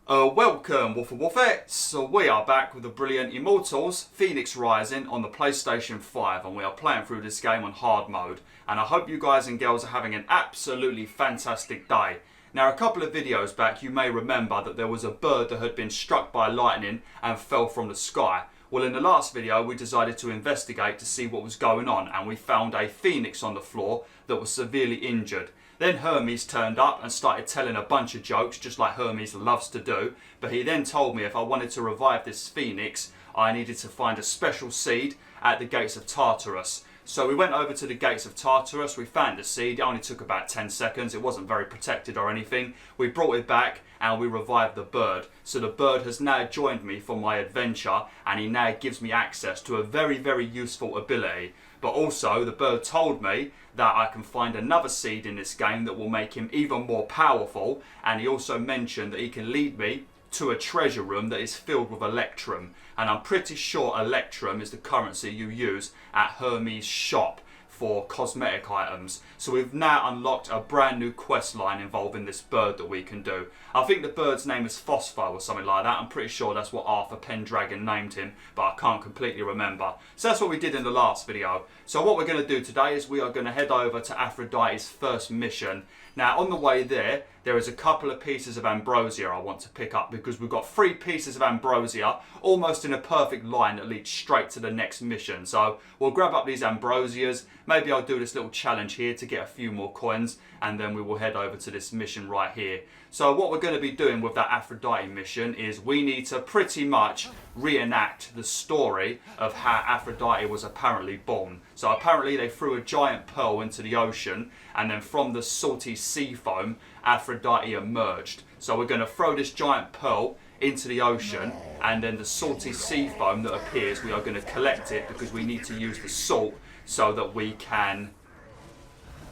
Welcome, BwolfTheWolf. So we are back with the brilliant Immortals Fenyx Rising on the PlayStation 5, and we are playing through this game on hard mode. And I hope you guys and girls are having an absolutely fantastic day. Now, a couple of videos back, you may remember that there was a bird that had been struck by lightning and fell from the sky. Well, in the last video, we decided to investigate to see what was going on, and we found a phoenix on the floor that was severely injured. Then Hermes turned up and started telling a bunch of jokes, just like Hermes loves to do. But he then told me if I wanted to revive this phoenix, I needed to find a special seed at the gates of Tartarus. So we went over to the gates of Tartarus, we found the seed. It only took about 10 seconds, it wasn't very protected or anything. We brought it back and we revived the bird. So the bird has now joined me for my adventure, and he now gives me access to a very, very useful ability. But also, the bird told me that I can find another seed in this game that will make him even more powerful, and he also mentioned that he can lead me to a treasure room that is filled with electrum, and I'm pretty sure electrum is the currency you use at Hermes' shop for cosmetic items. So we've now unlocked a brand new quest line involving this bird that we can do. I think the bird's name is Phospho or something like that. I'm pretty sure that's what Arthur Pendragon named him, but I can't completely remember. So that's what we did in the last video. So what we're going to do today is we are going to head over to Aphrodite's first mission. Now, on the way there is a couple of pieces of ambrosia I want to pick up, because we've got 3 pieces of ambrosia almost in a perfect line that leads straight to the next mission. So we'll grab up these ambrosias. Maybe I'll do this little challenge here to get a few more coins, and then we will head over to this mission right here. So what we're going to be doing with that Aphrodite mission is we need to pretty much reenact the story of how Aphrodite was apparently born. So apparently they threw a giant pearl into the ocean, and then from the salty sea foam, Aphrodite emerged. So we're going to throw this giant pearl into the ocean, and then the salty sea foam that appears, we are going to collect it because we need to use the salt so that we can...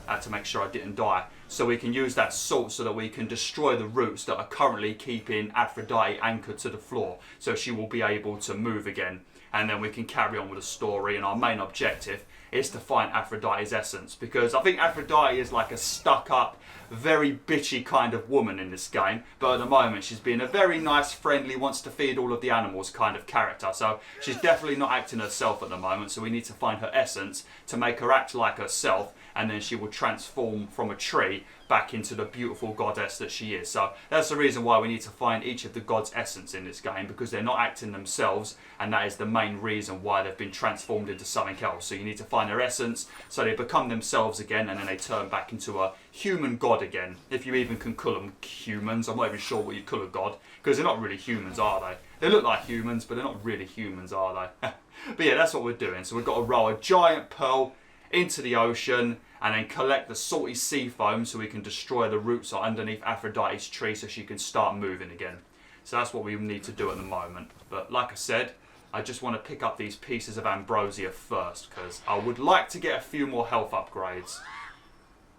I had to make sure I didn't die. So we can use that salt so that we can destroy the roots that are currently keeping Aphrodite anchored to the floor, so she will be able to move again. And then we can carry on with the story, and our main objective is to find Aphrodite's essence, because I think Aphrodite is like a stuck-up, very bitchy kind of woman in this game, but at the moment she's being a very nice, friendly, wants to feed all of the animals kind of character. So she's definitely not acting herself at the moment, so we need to find her essence to make her act like herself, and then she will transform from a tree back into the beautiful goddess that she is. So that's the reason why we need to find each of the gods' essence in this game, because they're not acting themselves, and that is the main reason why they've been transformed into something else. So you need to find their essence so they become themselves again, and then they turn back into a human god again, if you even can call them humans. I'm not even sure what you call a god, because they're not really humans, are they? They look like humans, but they're not really humans, are they? But yeah, that's what we're doing. So we've got to roll a giant pearl into the ocean, and then collect the salty sea foam so we can destroy the roots underneath Aphrodite's tree so she can start moving again. So that's what we need to do at the moment. But like I said, I just want to pick up these pieces of ambrosia first, because I would like to get a few more health upgrades.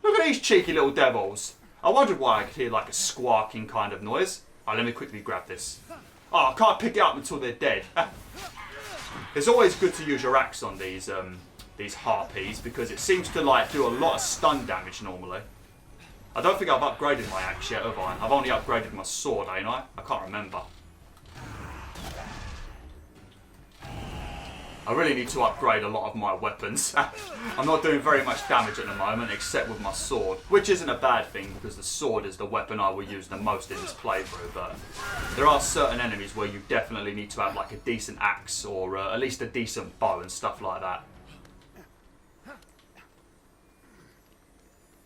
Look at these cheeky little devils. I wondered why I could hear like a squawking kind of noise. Oh, let me quickly grab this. Oh, I can't pick it up until they're dead. It's always good to use your axe on these harpies, because it seems to like do a lot of stun damage normally. I don't think I've upgraded my axe yet, have I? I've only upgraded my sword, ain't I? I can't remember. I really need to upgrade a lot of my weapons. I'm not doing very much damage at the moment, except with my sword, which isn't a bad thing, because the sword is the weapon I will use the most in this playthrough. But there are certain enemies where you definitely need to have like a decent axe, or at least a decent bow and stuff like that.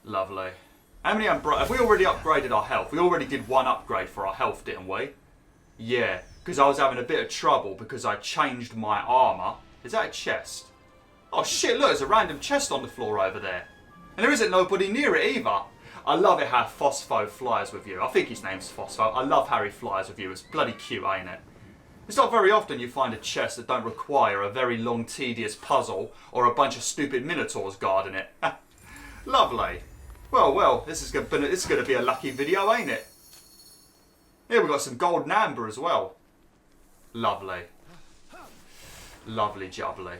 Lovely. How many have we already upgraded our health? We already did one upgrade for our health, didn't we? Yeah, because I was having a bit of trouble because I changed my armour. Is that a chest? Oh shit, look, there's a random chest on the floor over there. And there isn't nobody near it either. I love it how Phospho flies with you. I think his name's Phospho. I love how he flies with you. It's bloody cute, ain't it? It's not very often you find a chest that don't require a very long, tedious puzzle or a bunch of stupid minotaurs guarding it. Lovely. Well, this is going to be a lucky video, ain't it? Here we've got some golden amber as well. Lovely. Lovely jubbly.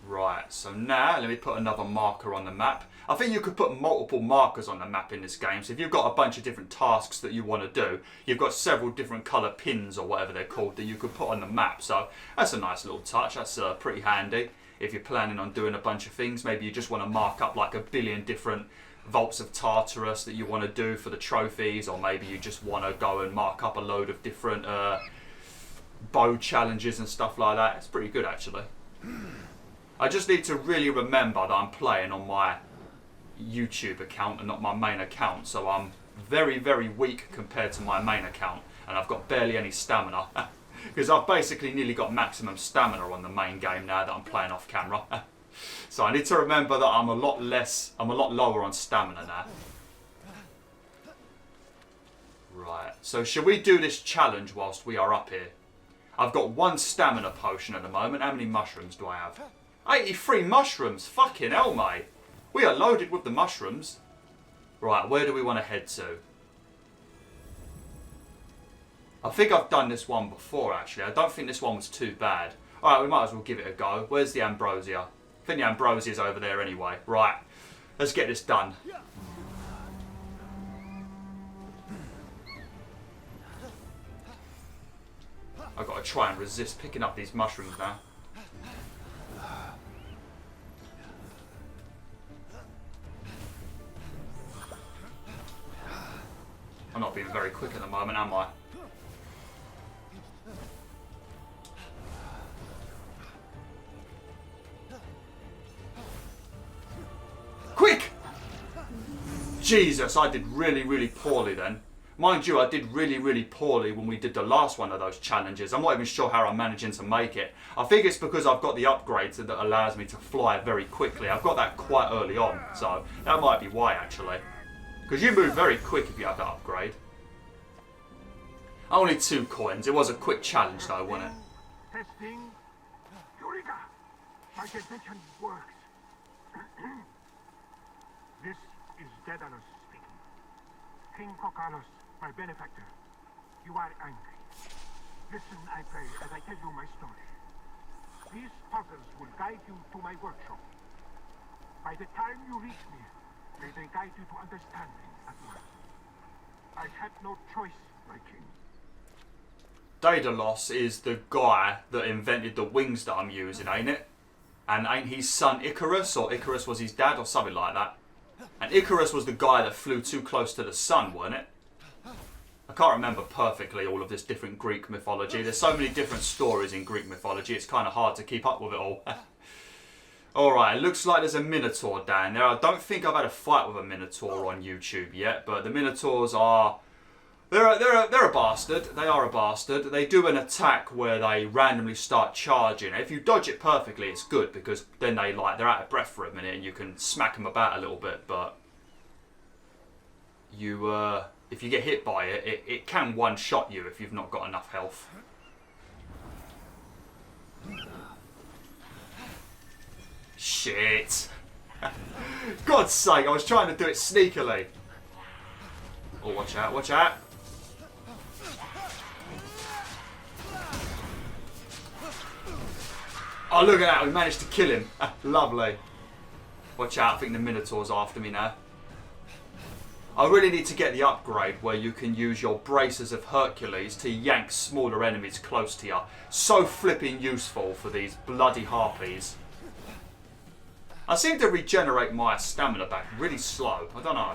Right, so now let me put another marker on the map. I think you could put multiple markers on the map in this game. So if you've got a bunch of different tasks that you want to do, you've got several different colour pins or whatever they're called that you could put on the map. So that's a nice little touch. That's pretty handy if you're planning on doing a bunch of things. Maybe you just want to mark up like a billion different vaults of Tartarus that you want to do for the trophies, or maybe you just want to go and mark up a load of different bow challenges and stuff like that. It's pretty good actually. I just need to really remember that I'm playing on my YouTube account and not my main account, so I'm very, very weak compared to my main account, and I've got barely any stamina because I've basically nearly got maximum stamina on the main game now that I'm playing off camera. So I need to remember that I'm a lot lower on stamina now. Right, so shall we do this challenge whilst we are up here? I've got 1 stamina potion at the moment. How many mushrooms do I have? 83 mushrooms! Fucking hell, mate! We are loaded with the mushrooms. Right, where do we want to head to? I think I've done this one before, actually. I don't think this one was too bad. Alright, we might as well give it a go. Where's the ambrosia? I think the ambrosia's over there anyway. Right, let's get this done. I've got to try and resist picking up these mushrooms now. I'm not being very quick at the moment, am I? Quick! Jesus, I did really, really poorly then. Mind you, I did really, really poorly when we did the last one of those challenges. I'm not even sure how I'm managing to make it. I think it's because I've got the upgrade that allows me to fly very quickly. I've got that quite early on, so that might be why actually. Because you move very quick if you have that upgrade. Only 2 coins. It was a quick challenge though, wasn't it? Testing. Eureka! My detection works. This is Daedalus speaking. King Kokalos, my benefactor. You are angry. Listen, I pray, as I tell you my story. These puzzles will guide you to my workshop. By the time you reach me, may they guide you to understanding at once. I had no choice, my king. Daedalus is the guy that invented the wings that I'm using, ain't it? And ain't his son Icarus, or Icarus was his dad, or something like that? And Icarus was the guy that flew too close to the sun, wasn't it? I can't remember perfectly all of this different Greek mythology. There's so many different stories in Greek mythology, it's kind of hard to keep up with it all. Alright, it looks like there's a Minotaur down there. I don't think I've had a fight with a Minotaur on YouTube yet, but the Minotaurs are... They're a bastard. They are a bastard. They do an attack where they randomly start charging. If you dodge it perfectly, it's good because then they're out of breath for a minute and you can smack them about a little bit. But you, if you get hit by it, it can one-shot you if you've not got enough health. Shit! God's sake! I was trying to do it sneakily. Oh, watch out! Watch out! Oh, look at that, we managed to kill him. Lovely. Watch out, I think the Minotaur's after me now. I really need to get the upgrade where you can use your braces of Hercules to yank smaller enemies close to you. So flipping useful for these bloody harpies. I seem to regenerate my stamina back really slow. I don't know.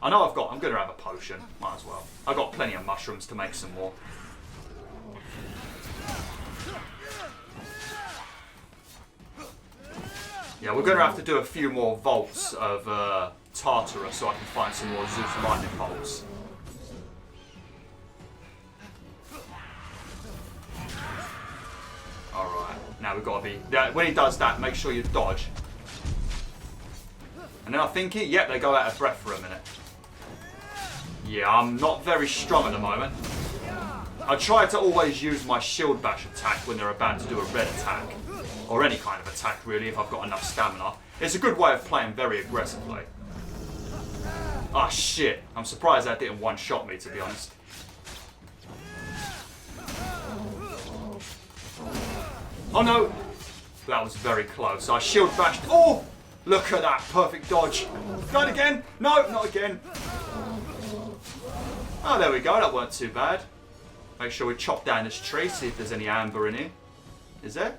I know I'm going to have a potion. Might as well. I've got plenty of mushrooms to make some more. Yeah, we're going to have to do a few more vaults of Tartarus so I can find some more Zeus lightning bolts. Alright, now we've got to be... when he does that, make sure you dodge. And then I think yep, they go out of breath for a minute. Yeah, I'm not very strong at the moment. I try to always use my shield bash attack when they're about to do a red attack. Or any kind of attack, really, if I've got enough stamina. It's a good way of playing very aggressively. Ah, shit. I'm surprised that didn't one-shot me, to be honest. Oh, no. That was very close. I shield bashed. Oh! Look at that. Perfect dodge. Go again. No, not again. Oh, there we go. That weren't too bad. Make sure we chop down this tree. See if there's any amber in here. Is there?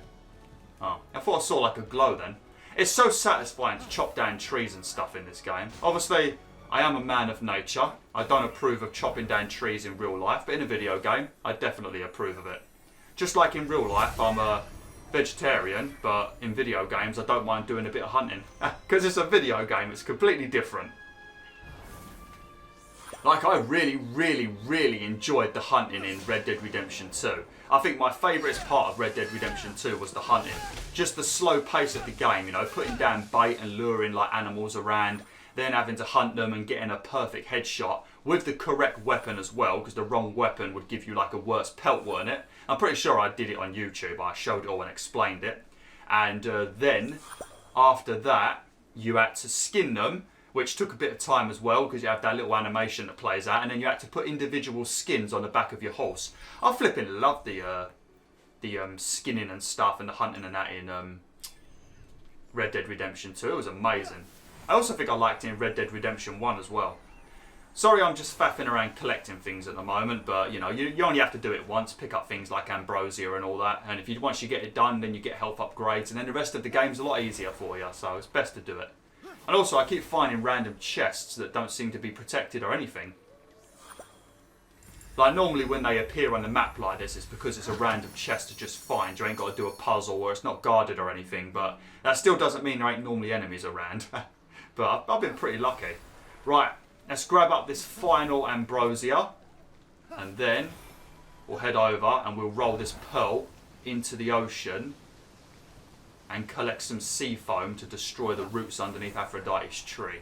Oh, I thought I saw like a glow then. It's so satisfying to chop down trees and stuff in this game. Obviously, I am a man of nature. I don't approve of chopping down trees in real life. But in a video game, I definitely approve of it. Just like in real life, I'm a vegetarian, but in video games I don't mind doing a bit of hunting. Because it's a video game, it's completely different. Like, I really enjoyed the hunting in Red Dead Redemption 2. I think my favourite part of Red Dead Redemption 2 was the hunting. Just the slow pace of the game, you know, putting down bait and luring like animals around, then having to hunt them and getting a perfect headshot with the correct weapon as well, because the wrong weapon would give you like a worse pelt, weren't it? I'm pretty sure I did it on YouTube. I showed it all and explained it. And then, after that, you had to skin them, which took a bit of time as well, because you have that little animation that plays out, and then you had to put individual skins on the back of your horse. I flipping loved the skinning and stuff and the hunting and that in Red Dead Redemption 2. It was amazing. I also think I liked it in Red Dead Redemption 1 as well. Sorry, I'm just faffing around collecting things at the moment, but you know, you only have to do it once, pick up things like ambrosia and all that, and if once you get it done, then you get health upgrades, and then the rest of the game's a lot easier for you, so it's best to do it. And also, I keep finding random chests that don't seem to be protected or anything. Like, normally when they appear on the map like this, it's because it's a random chest to just find. You ain't got to do a puzzle, or it's not guarded or anything, but that still doesn't mean there ain't normally enemies around. But I've been pretty lucky. Right. Let's grab up this final ambrosia, and then we'll head over and we'll roll this pearl into the ocean and collect some sea foam to destroy the roots underneath Aphrodite's tree.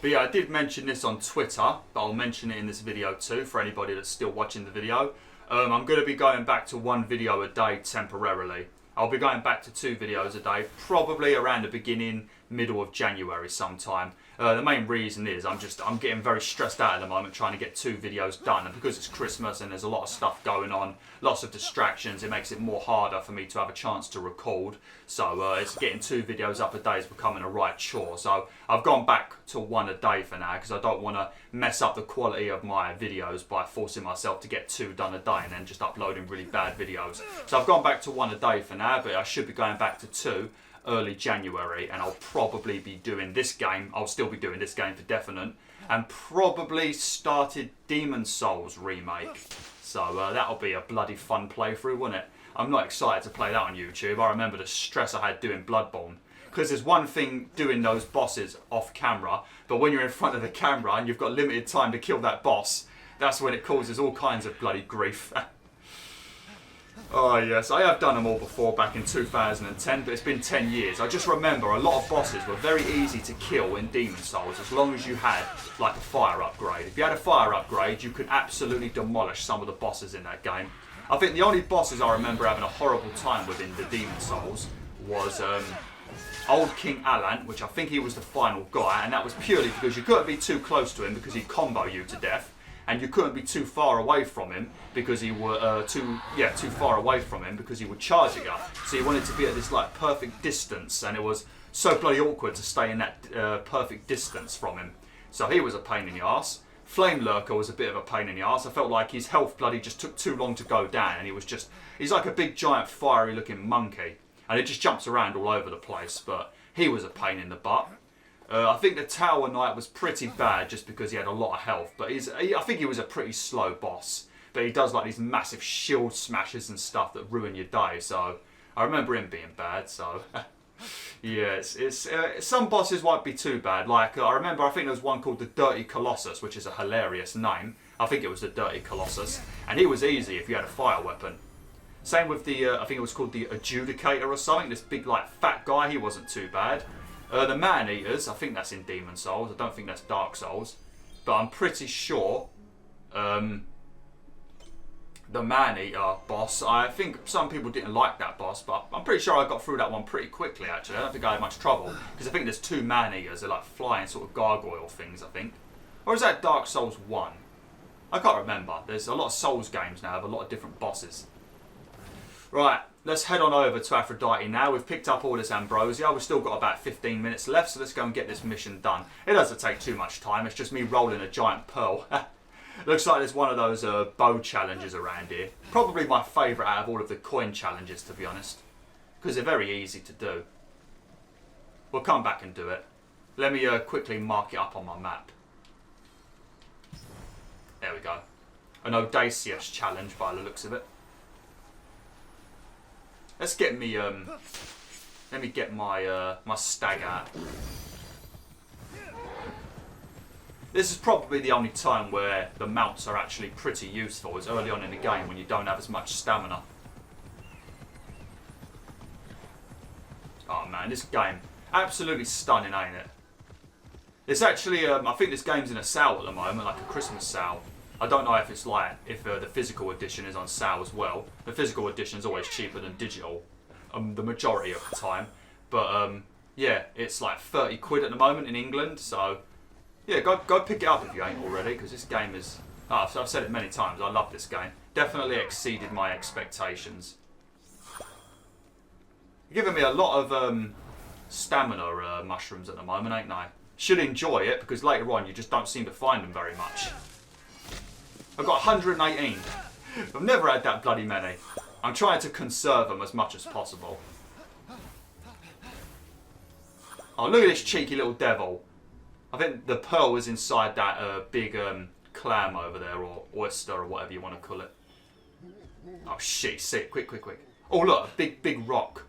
But yeah, I did mention this on Twitter, but I'll mention it in this video too for anybody that's still watching the video. I'm going to be going back to 1 video a day temporarily. I'll be going back to 2 videos a day, probably around the beginning, middle of January sometime. The main reason is I'm getting very stressed out at the moment trying to get 2 videos done, and because it's Christmas and there's a lot of stuff going on, lots of distractions, it makes it more harder for me to have a chance to record. So it's getting 2 videos up a day is becoming a right chore. So I've gone back to 1 a day for now, because I don't want to mess up the quality of my videos by forcing myself to get 2 done a day and then just uploading really bad videos. So I've gone back to 1 a day for now, but I should be going back to 2 early January, and I'll probably be doing this game. I'll still be doing this game for definite, and probably started Demon Souls remake. So that'll be a bloody fun playthrough, won't it? I'm not excited to play that on YouTube. I remember the stress I had doing Bloodborne, because there's one thing doing those bosses off camera, but when you're in front of the camera and you've got limited time to kill that boss, that's when it causes all kinds of bloody grief. Oh yes, I have done them all before back in 2010, but it's been 10 years. I just remember a lot of bosses were very easy to kill in Demon Souls as long as you had like a fire upgrade. If you had a fire upgrade, you could absolutely demolish some of the bosses in that game. I think the only bosses I remember having a horrible time with in the Demon Souls was old King Allant, which I think he was the final guy, and that was purely because you couldn't be too close to him because he'd combo you to death. And you couldn't be too far away from him because he were too far away from him because he would charge you. So you wanted to be at this like perfect distance, and it was so bloody awkward to stay in that perfect distance from him. So he was a pain in the arse. Flame Lurker was a bit of a pain in the arse. I felt like his health bloody just took too long to go down, and he's like a big giant fiery looking monkey, and it just jumps around all over the place. But he was a pain in the butt. I think the Tower Knight was pretty bad just because he had a lot of health, but I think he was a pretty slow boss. But he does like these massive shield smashes and stuff that ruin your day, so I remember him being bad, so yeah, some bosses won't be too bad. Like, I think there was one called the Dirty Colossus, which is a hilarious name. I think it was the Dirty Colossus, and he was easy if you had a fire weapon. Same with the, I think it was called the Adjudicator or something, this big like fat guy, he wasn't too bad. The Man-Eaters, I think that's in Demon Souls. I don't think that's Dark Souls. But I'm pretty sure the Man-Eater boss, I think some people didn't like that boss, but I'm pretty sure I got through that one pretty quickly, actually. I don't think I had much trouble, because I think there's 2 Man-Eaters. They're like flying sort of gargoyle things, I think. Or is that Dark Souls 1? I can't remember. There's a lot of Souls games now with a lot of different bosses. Right, let's head on over to Aphrodite now. We've picked up all this ambrosia. We've still got about 15 minutes left, so let's go and get this mission done. It doesn't take too much time. It's just me rolling a giant pearl. Looks like there's one of those bow challenges around here. Probably my favourite out of all of the coin challenges, to be honest. Because they're very easy to do. We'll come back and do it. Let me quickly mark it up on my map. There we go. An Odysseus challenge by the looks of it. Let's get me, let me get my, my stag out. This is probably the only time where the mounts are actually pretty useful, is early on in the game when you don't have as much stamina. Oh man, this game, absolutely stunning, ain't it? It's actually, I think this game's in a sale at the moment, like a Christmas sale. I don't know if it's like, if the physical edition is on sale as well. The physical edition is always cheaper than digital, the majority of the time. But yeah, it's like 30 quid at the moment in England, so yeah, go pick it up if you ain't already, because this game is, oh, I've said it many times, I love this game. Definitely exceeded my expectations. You're giving me a lot of stamina mushrooms at the moment, ain't they? Should enjoy it, because later on you just don't seem to find them very much. I've got 118. I've never had that bloody many. I'm trying to conserve them as much as possible. Oh, look at this cheeky little devil. I think the pearl was inside that big clam over there, or oyster, or whatever you want to call it. Oh shit, see it. Quick, quick, quick. Oh look, a big rock.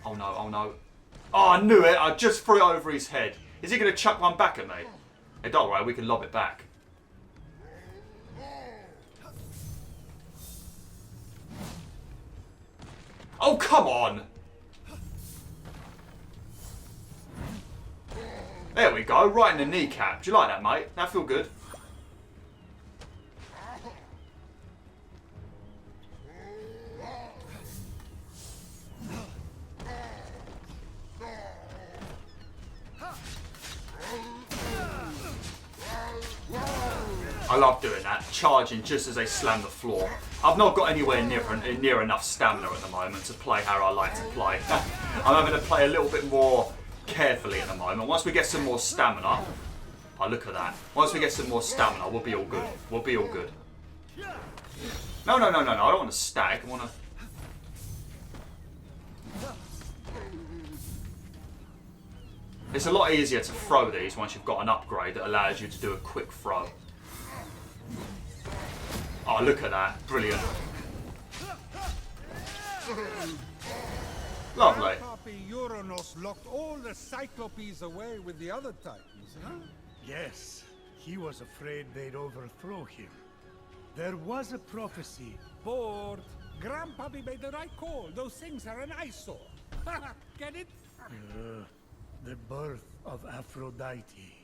Oh no, oh no. Oh, I knew it. I just threw it over his head. Is he going to chuck one back at me? Hey, don't worry, we can lob it back. Oh, come on. There we go, right in the kneecap. Do you like that, mate? That feel good? I love doing that, charging just as they slam the floor. I've not got anywhere near enough stamina at the moment to play how I like to play. I'm having to play a little bit more carefully at the moment. Once we get some more stamina, oh look at that. Once we get some more stamina, we'll be all good. We'll be all good. No, I don't want to stag. I want to... It's a lot easier to throw these once you've got an upgrade that allows you to do a quick throw. Oh, look at that. Brilliant. Lovely. Uranos locked all the Cyclopes away with the other Titans, huh? Yes, he was afraid they'd overthrow him. There was a prophecy. Bored. Grandpappy made the right call. Those things are an eyesore. Get it? The birth of Aphrodite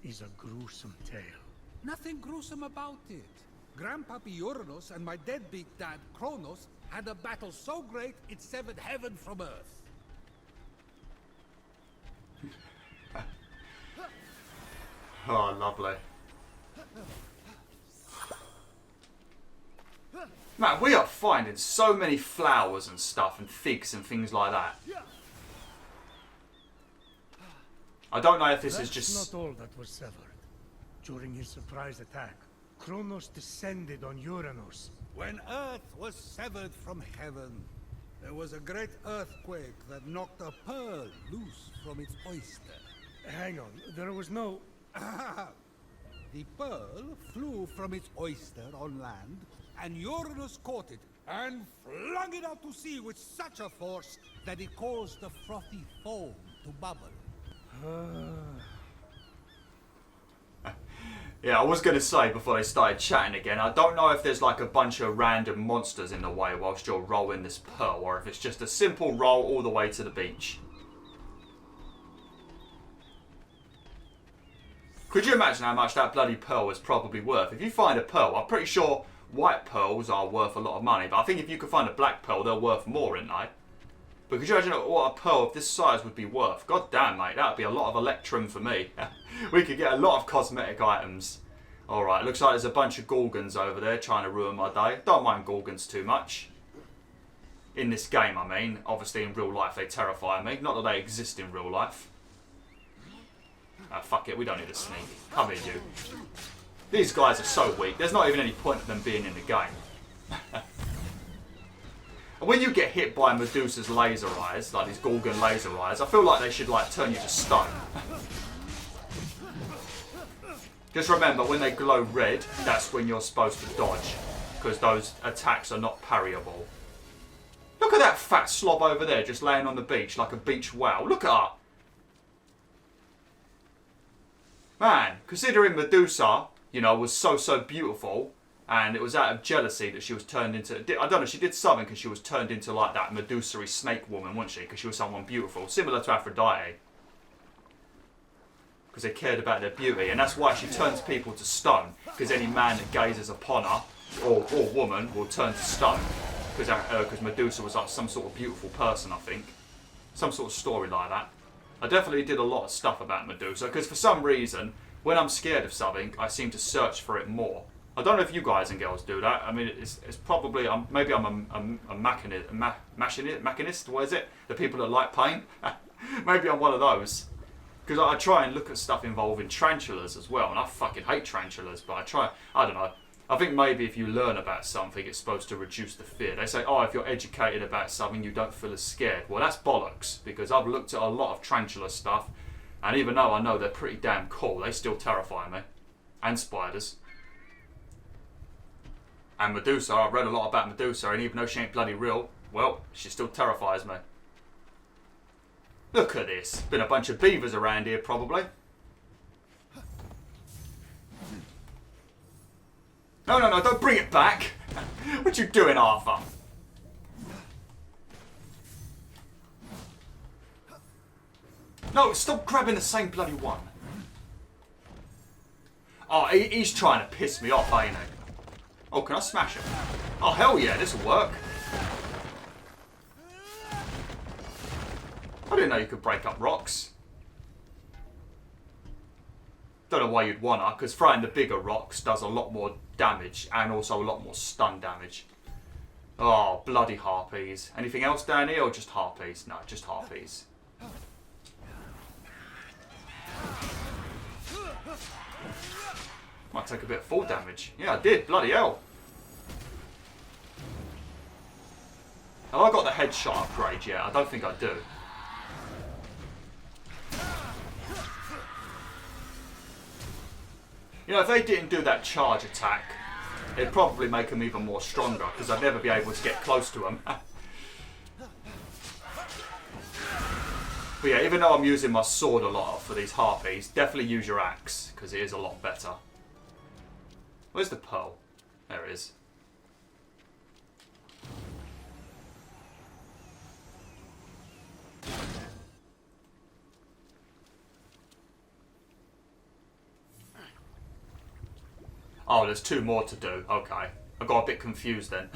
is a gruesome tale. Nothing gruesome about it. Grandpappy Uranos and my deadbeat dad, Kronos, had a battle so great it severed heaven from earth. Oh, lovely. Man, we are finding so many flowers and stuff and figs and things like that. I don't know if this is just... That's not all that was severed. During his surprise attack, Kronos descended on Uranos. When Earth was severed from heaven, there was a great earthquake that knocked a pearl loose from its oyster. Hang on, there was no... The pearl flew from its oyster on land, and Uranus caught it and flung it out to sea with such a force that it caused the frothy foam to bubble. Yeah, I was going to say before they started chatting again, I don't know if there's like a bunch of random monsters in the way whilst you're rolling this pearl, or if it's just a simple roll all the way to the beach. Could you imagine how much that bloody pearl was probably worth? If you find a pearl, I'm pretty sure white pearls are worth a lot of money, but I think if you could find a black pearl, they're worth more, aren't they? But could you imagine what a pearl of this size would be worth? God damn, mate, that would be a lot of electrum for me. We could get a lot of cosmetic items. Alright, looks like there's a bunch of Gorgons over there trying to ruin my day. Don't mind Gorgons too much. In this game, I mean. Obviously, in real life, they terrify me. Not that they exist in real life. Ah, fuck it, we don't need a sneak. Come here, you. These guys are so weak. There's not even any point of them being in the game. And when you get hit by Medusa's laser eyes, like these Gorgon laser eyes, I feel like they should like turn you to stone. Just remember, when they glow red, that's when you're supposed to dodge, because those attacks are not parryable. Look at that fat slob over there, just laying on the beach like a beach whale. Look at her. Man, considering Medusa, you know, was so beautiful, and it was out of jealousy that she was turned into... I don't know, she did something because she was turned into like that Medusa-y snake woman, wasn't she? Because she was someone beautiful, similar to Aphrodite. Because they cared about their beauty, and that's why she turns people to stone. Because any man that gazes upon her, or woman, will turn to stone. Because Medusa was like some sort of beautiful person, I think. Some sort of story like that. I definitely did a lot of stuff about Medusa, because for some reason, when I'm scared of something, I seem to search for it more. I don't know if you guys and girls do that. I mean, it's probably... maybe I'm a machinist, what is it? The people that like paint? Maybe I'm one of those. Because I try and look at stuff involving tarantulas as well, and I fucking hate tarantulas, but I try... I don't know. I think maybe if you learn about something, it's supposed to reduce the fear. They say, oh, if you're educated about something, you don't feel as scared. Well, that's bollocks, because I've looked at a lot of tarantula stuff, and even though I know they're pretty damn cool, they still terrify me. And spiders. And Medusa, I've read a lot about Medusa, and even though she ain't bloody real, well, she still terrifies me. Look at this. Been a bunch of beavers around here, probably. No, don't bring it back. What you doing, Arthur? No, stop grabbing the same bloody one. Oh, he's trying to piss me off, ain't he? Oh, can I smash him? Oh, hell yeah, this'll work. I didn't know you could break up rocks. Don't know why you'd want to, because throwing the bigger rocks does a lot more damage and also a lot more stun damage. Oh, bloody harpies. Anything else down here or just harpies? No, just harpies. Might take a bit of fall damage. Yeah, I did. Bloody hell. Have I got the headshot upgrade yet? I don't think I do. You know, if they didn't do that charge attack, it'd probably make them even more stronger, because I'd never be able to get close to them. But yeah, even though I'm using my sword a lot for these harpies, definitely use your axe, because it is a lot better. Where's the pearl? There it is. Oh, there's two more to do. Okay. I got a bit confused then.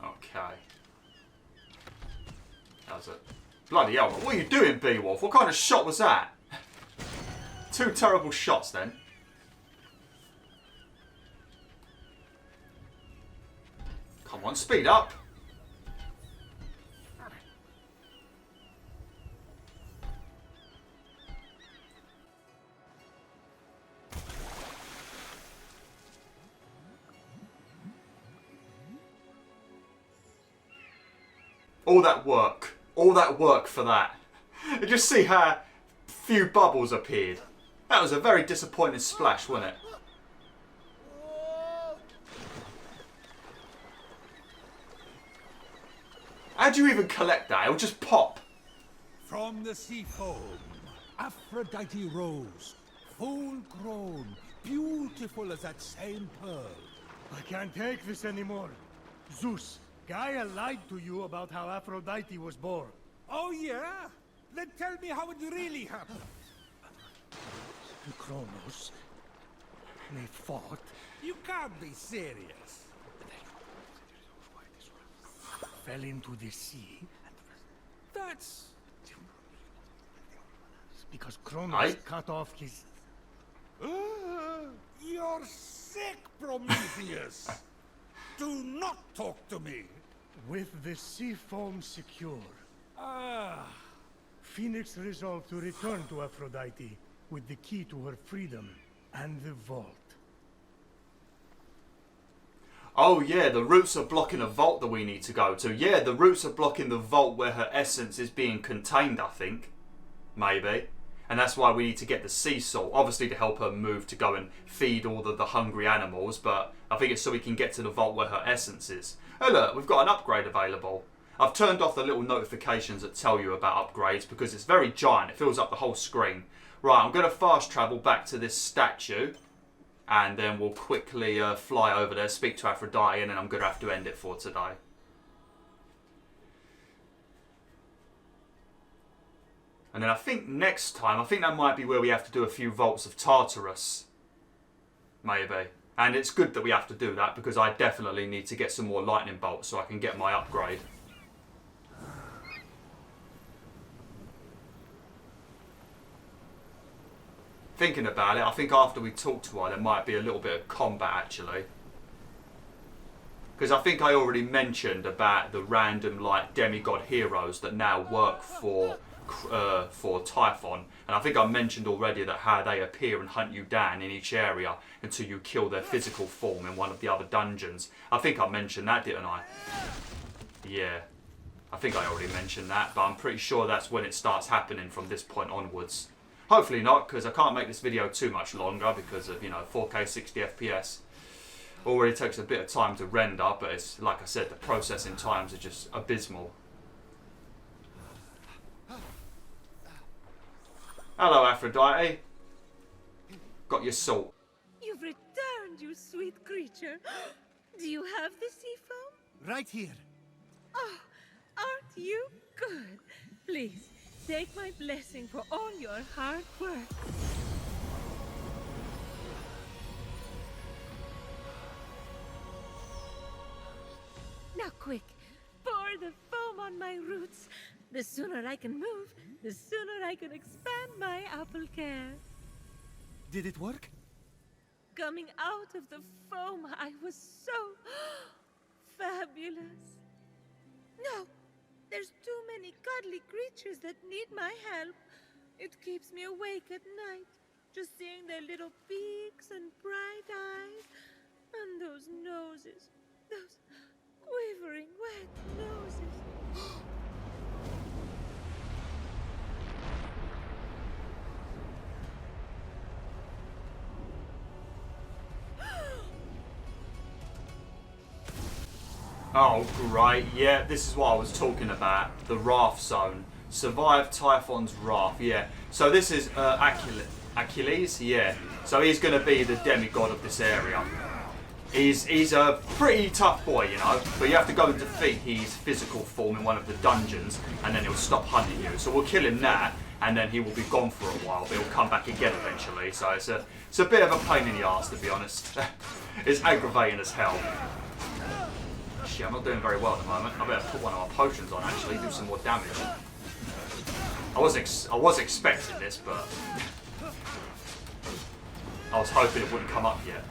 Okay. That was it. Bloody hell. What are you doing, Beowulf? What kind of shot was that? Two terrible shots then. Come on, speed up. All that work for that. You just see how a few bubbles appeared. That was a very disappointing splash, wasn't it? How'd you even collect that? It'll just pop. From the sea foam, Aphrodite rose, full grown, beautiful as that same pearl. I can't take this anymore. Zeus, Gaia lied to you about how Aphrodite was born. Oh yeah? Then tell me how it really happened. Kronos, They fought? You can't be serious. Fell into the sea. That's... Because Kronos Aye. cut off his... You're sick, Prometheus! Do not talk to me! With the sea foam secure, Ah, Phoenix resolved to return to Aphrodite with the key to her freedom and the vault. Oh yeah, the roots are blocking a vault that we need to go to. Yeah, the roots are blocking the vault where her essence is being contained, I think. Maybe. And that's why we need to get the sea salt, obviously to help her move to go and feed all the hungry animals, but I think it's so we can get to the vault where her essence is. Oh look, we've got an upgrade available. I've turned off the little notifications that tell you about upgrades because it's very giant, it fills up the whole screen. Right, I'm going to fast travel back to this statue and then we'll quickly fly over there, speak to Aphrodite, and then I'm going to have to end it for today. And then I think next time, I think that might be where we have to do a few vaults of Tartarus. Maybe. And it's good that we have to do that because I definitely need to get some more lightning bolts so I can get my upgrade. Thinking about it, I think after we talk to her there might be a little bit of combat actually. Because I think I already mentioned about the random like demigod heroes that now work for Typhon, and I think I mentioned already that how they appear and hunt you down in each area until you kill their physical form in one of the other dungeons. I think I mentioned that, didn't I? Yeah, I think I already mentioned that, but I'm pretty sure that's when it starts happening from this point onwards. Hopefully not, because I can't make this video too much longer because of, you know, 4K 60 FPS. Already takes a bit of time to render, but it's like I said, the processing times are just abysmal. Hello, Aphrodite. Got your salt. You've returned, you sweet creature. Do you have the sea foam? right here. Oh, aren't you good? Please, take my blessing for all your hard work. Now quick, pour the foam on my roots. The sooner I can move, the sooner I can expand my apple care. Did it work? Coming out of the foam, I was so fabulous. No, there's too many cuddly creatures that need my help. It keeps me awake at night, just seeing their little beaks and bright eyes, and those noses, those quivering wet noses. Oh, great. Yeah, this is what I was talking about. The Wrath Zone. Survive Typhon's Wrath. Yeah. So this is Achilles? Yeah. So he's going to be the demigod of this area. He's a pretty tough boy, you know. But you have to go and defeat his physical form in one of the dungeons. And then he'll stop hunting you. So we'll kill him that. And then he will be gone for a while. But he'll come back again eventually. So it's a bit of a pain in the arse, to be honest. It's aggravating as hell. Shit, I'm not doing very well at the moment. I better put one of my potions on, actually, do some more damage. I was expecting this, but I was hoping it wouldn't come up yet.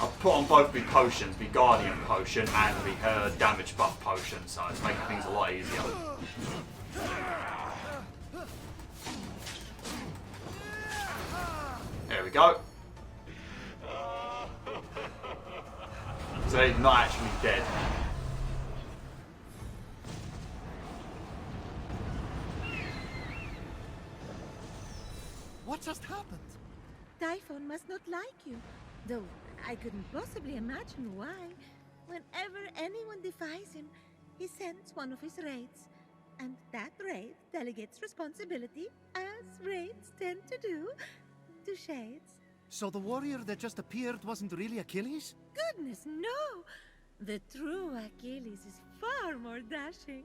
I've put on both my potions, my Guardian potion and the damage buff potion, so it's making things a lot easier. There we go. So he's not actually dead. What just happened? Typhon must not like you, though I couldn't possibly imagine why. Whenever anyone defies him, he sends one of his raids. And that raid delegates responsibility, as raids tend to do, to shades. So the warrior that just appeared wasn't really Achilles? Goodness, no! The true Achilles is far more dashing.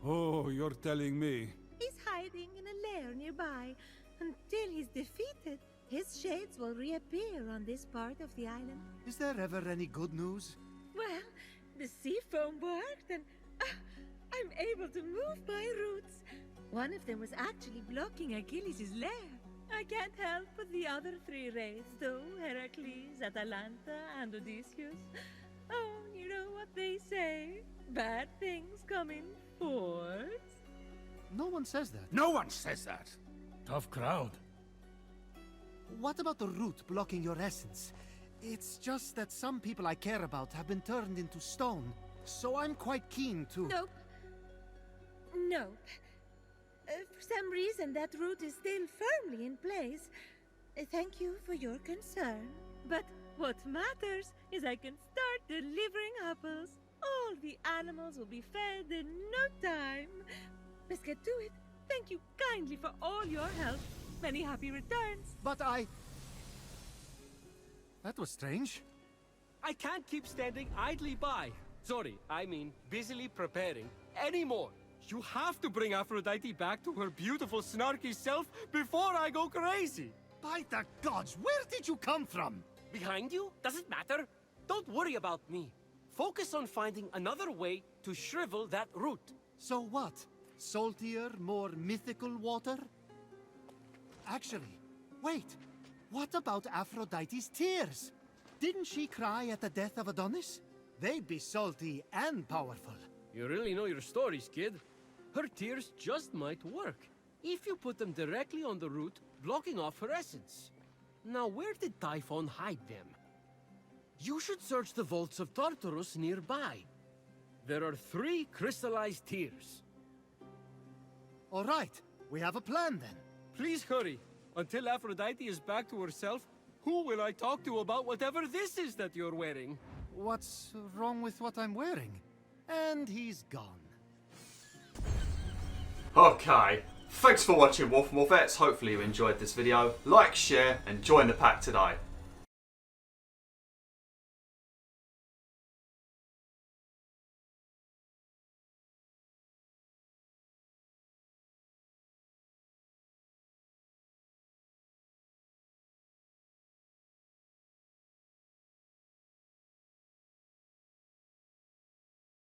Oh, you're telling me. He's hiding in a lair nearby. Until he's defeated, his shades will reappear on this part of the island. Is there ever any good news? Well, the sea foam worked and I'm able to move my roots. One of them was actually blocking Achilles' lair. I can't help but the other three wraiths, though: Heracles, Atalanta, and Odysseus. Oh, you know what they say. Bad things come in fours. No one says that. No one says that. Tough crowd. What about the root blocking your essence? It's just that some people I care about have been turned into stone, so I'm quite keen to... Nope. Nope. For some reason, that root is still firmly in place. Thank you for your concern. But what matters is I can start delivering apples. All the animals will be fed in no time. Let's get to it. Thank you kindly for all your help. Many happy returns. But That was strange. I can't keep standing idly by. Sorry, I mean busily preparing anymore. You have to bring Aphrodite back to her beautiful, snarky self before I go crazy. By the gods, where did you come from? Behind you? Does it matter? Don't worry about me. Focus on finding another way to shrivel that root. So what? Saltier, more mythical water? Actually, wait. What about Aphrodite's tears? Didn't she cry at the death of Adonis? They'd be salty and powerful. You really know your stories, kid. Her tears just might work, if you put them directly on the root, blocking off her essence. Now, where did Typhon hide them? You should search the vaults of Tartarus nearby. There are 3 crystallized tears. All right, we have a plan then. Please hurry. Until Aphrodite is back to herself, who will I talk to about whatever this is that you're wearing? What's wrong with what I'm wearing? And he's gone. Okay, thanks for watching Wolf Wolfettes. Hopefully you enjoyed this video. Like, share, and join the pack today.